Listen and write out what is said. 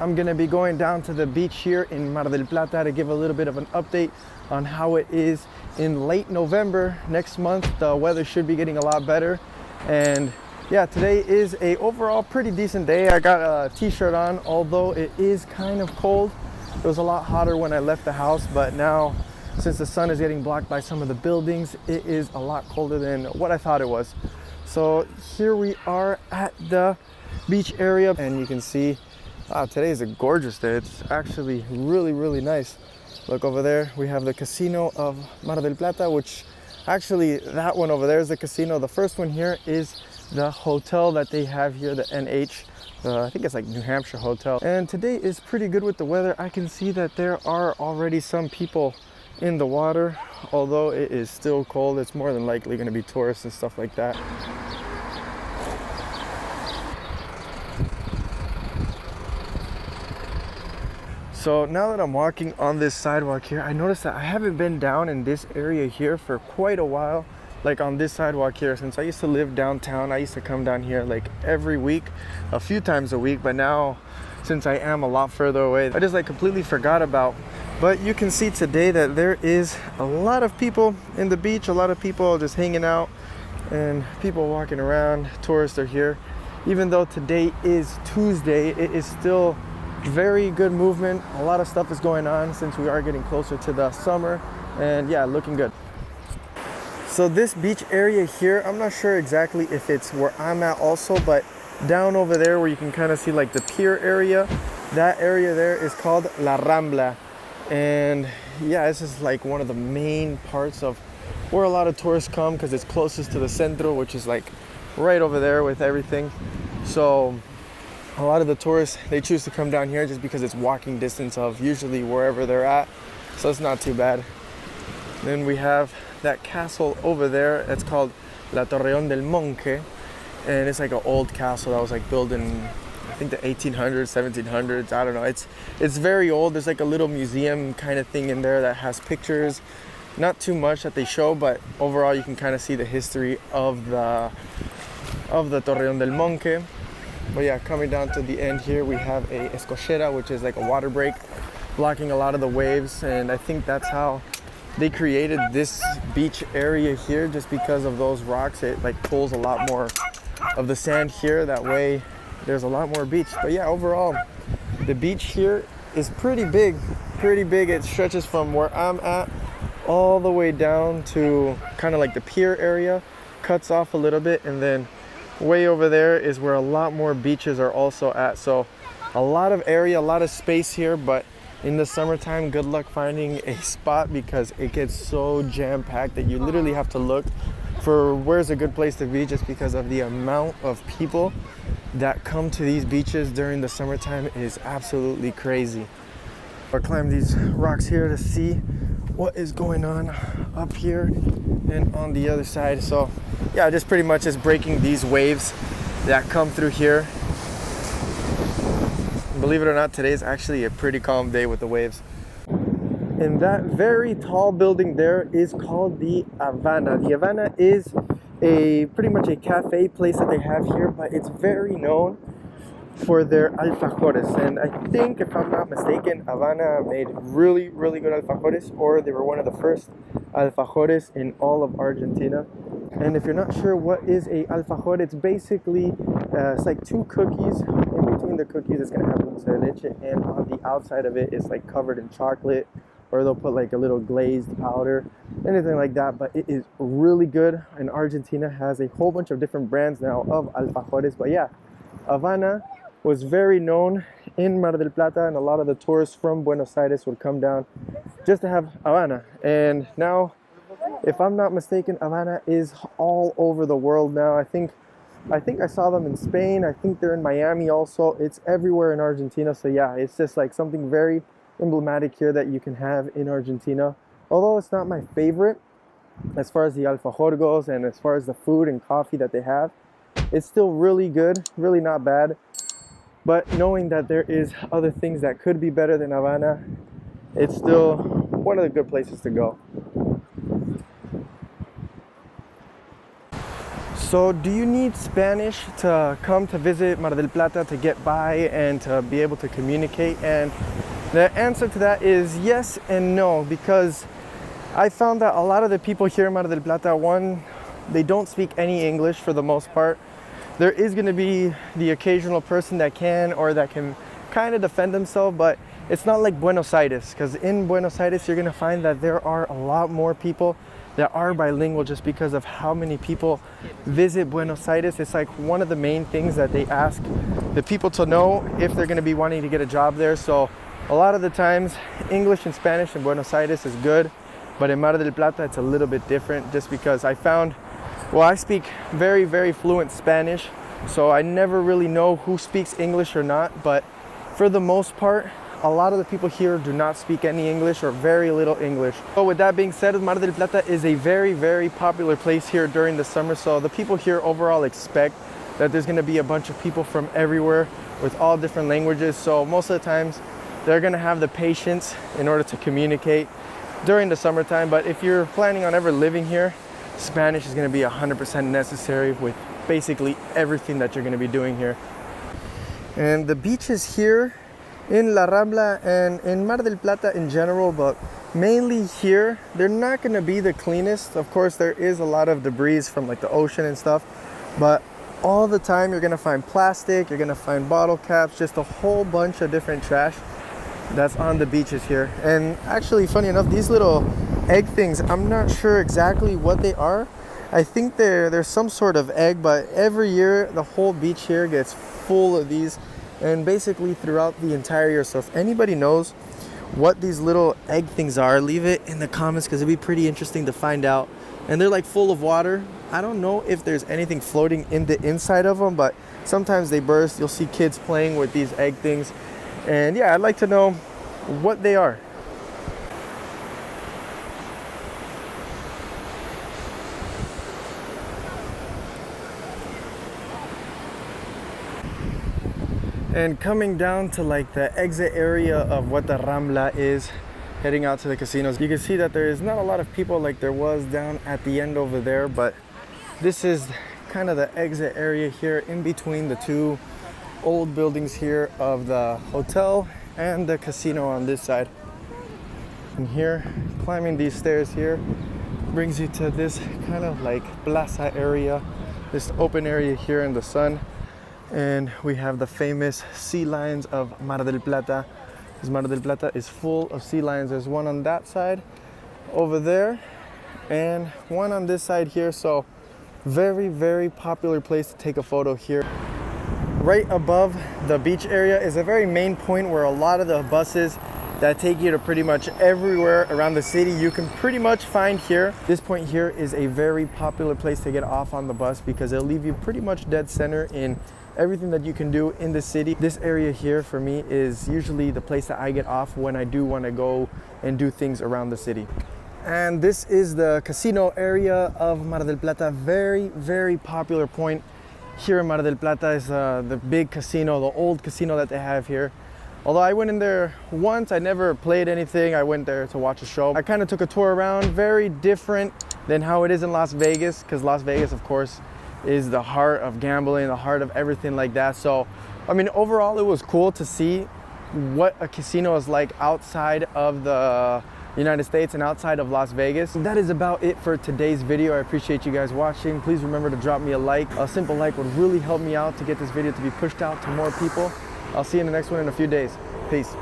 I'm gonna be going down to the beach here in Mar del Plata to give a little bit of an update on how it is in late November. Next month, the weather should be getting a lot better. And yeah, today is a overall pretty decent day. I got a t-shirt on, although it is kind of cold. It was a lot hotter when I left the house, but now since the sun is getting blocked by some of the buildings, it is a lot colder than what I thought it was. So here we are at the beach area, and you can see today is a gorgeous day. It's actually really nice. Look over there, we have the casino of Mar del Plata, which actually that one over there is the casino. The first one here is the hotel that they have here, the NH. I think it's like New Hampshire hotel. And today is pretty good with the weather. I can see that there are already some people in the water, although it is still cold. It's more than likely going to be tourists and stuff like that. So now that I'm walking on this sidewalk here, I noticed that I haven't been down in this area here for quite a while. Like on this sidewalk here, since I used to live downtown, I used to come down here like every week, a few times a week. But now, since I am a lot further away, I just like completely forgot about. But you can see today that there is a lot of people in the beach, a lot of people just hanging out and people walking around. Tourists are here. Even though today is Tuesday, it is still very good movement. A lot of stuff is going on since we are getting closer to the summer, and yeah, looking good. So this beach area here, I'm not sure exactly if it's where I'm at also, but down over there where you can kind of see like the pier area, that area there is called La Rambla. And yeah, this is like one of the main parts of where a lot of tourists come because it's closest to the centro, which is like right over there with everything. So a lot of the tourists, they choose to come down here just because it's walking distance of usually wherever they're at. So it's not too bad. Then we have that castle over there. It's called La Torreón del Monje. And it's like an old castle that was like built in, I think the 1800s, 1700s. I don't know. It's very old. There's like a little museum kind of thing in there that has pictures. Not too much that they show, but overall you can kind of see the history of the Torreón del Monje. But yeah, coming down to the end here, we have a escollera, which is like a water break, blocking a lot of the waves. And I think that's how they created this beach area here, just because of those rocks. It like pulls a lot more of the sand here. That way there's a lot more beach. But yeah, overall, the beach here is pretty big. It stretches from where I'm at all the way down to kind of like the pier area, cuts off a little bit, and then way over there is where a lot more beaches are also at. So a lot of area, a lot of space here, but in the summertime, good luck finding a spot because it gets so jam-packed that you literally have to look for where's a good place to be, just because of the amount of people that come to these beaches during the summertime is absolutely crazy. I'll climb these rocks here to see what is going on up here and on the other side. So yeah, just pretty much just breaking these waves that come through here. Believe it or not, today is actually a pretty calm day with the waves. And that very tall building there is called the Havana. The Havana is pretty much a cafe place that they have here, but it's very known for their alfajores. And I think, if I'm not mistaken, Havana made really good alfajores, or they were one of the first alfajores in all of Argentina. And if you're not sure what is a alfajor, it's basically it's like two cookies. In between the cookies, it's gonna have dulce de leche, and on the outside of it is like covered in chocolate, or they'll put like a little glazed powder, anything like that. But it is really good. And Argentina has a whole bunch of different brands now of alfajores. But yeah, Havana was very known in Mar del Plata, and a lot of the tourists from Buenos Aires would come down just to have Havana. And now, if I'm not mistaken, Havana is all over the world now. I think I saw them in Spain. I think they're in Miami also. It's everywhere in Argentina. So yeah, it's just like something very emblematic here that you can have in Argentina. Although it's not my favorite as far as the alfajor goes, and as far as the food and coffee that they have, it's still really good, really not bad. But knowing that there is other things that could be better than Havana, it's still one of the good places to go. So do you need Spanish to come to visit Mar del Plata to get by and to be able to communicate? And the answer to that is yes and no, because I found that a lot of the people here in Mar del Plata, one, they don't speak any English for the most part. There is going to be the occasional person that can or that can kind of defend themselves, but it's not like Buenos Aires, because in Buenos Aires you're going to find that there are a lot more people that are bilingual just because of how many people visit Buenos Aires. It's like one of the main things that they ask the people to know if they're going to be wanting to get a job there. So a lot of the times English and Spanish in Buenos Aires is good, but in Mar del Plata it's a little bit different, just because I found, well, I speak very, very fluent Spanish, so I never really know who speaks English or not, but for the most part, a lot of the people here do not speak any English or very little English. So with that being said, Mar del Plata is a very, very popular place here during the summer. So the people here overall expect that there's gonna be a bunch of people from everywhere with all different languages. So most of the times they're gonna have the patience in order to communicate during the summertime. But if you're planning on ever living here, Spanish is gonna be 100% necessary with basically everything that you're gonna be doing here. And the beaches here in La Rambla and in Mar del Plata in general, but mainly here, they're not going to be the cleanest. Of course, there is a lot of debris from like the ocean and stuff, but all the time you're going to find plastic, you're going to find bottle caps, just a whole bunch of different trash that's on the beaches here. And actually, funny enough, these little egg things, I'm not sure exactly what they are. I think they're some sort of egg, but every year the whole beach here gets full of these, and basically throughout the entire year. So if anybody knows what these little egg things are, leave it in the comments, because it'd be pretty interesting to find out. And they're like full of water. I don't know if there's anything floating in the inside of them, but sometimes they burst. You'll see kids playing with these egg things, and yeah, I'd like to know what they are. And coming down to like the exit area of what the Rambla is, heading out to the casinos, you can see that there is not a lot of people like there was down at the end over there, but this is kind of the exit area here in between the two old buildings here of the hotel and the casino on this side. And here, climbing these stairs here brings you to this kind of like plaza area, this open area here in the sun. And we have the famous sea lions of Mar del Plata. Because Mar del Plata is full of sea lions. There's one on that side over there and one on this side here. So very, very popular place to take a photo here. Right above the beach area is a very main point where a lot of the buses that take you to pretty much everywhere around the city you can pretty much find here. This point here is a very popular place to get off on the bus, because it'll leave you pretty much dead center in everything that you can do in the city. This area here for me is usually the place that I get off when I do want to go and do things around the city. And this is the casino area of Mar del Plata. Very, very popular point here in Mar del Plata is the big casino, the old casino that they have here. Although I went in there once, I never played anything. I went there to watch a show. I kind of took a tour around. Very different than how it is in Las Vegas, because Las Vegas, of course, is the heart of gambling, the heart of everything like that. So, I mean, overall, it was cool to see what a casino is like outside of the United States and outside of Las Vegas. That is about it for today's video. I appreciate you guys watching. Please remember to drop me a like. A simple like would really help me out to get this video to be pushed out to more people. I'll see you in the next one in a few days. Peace.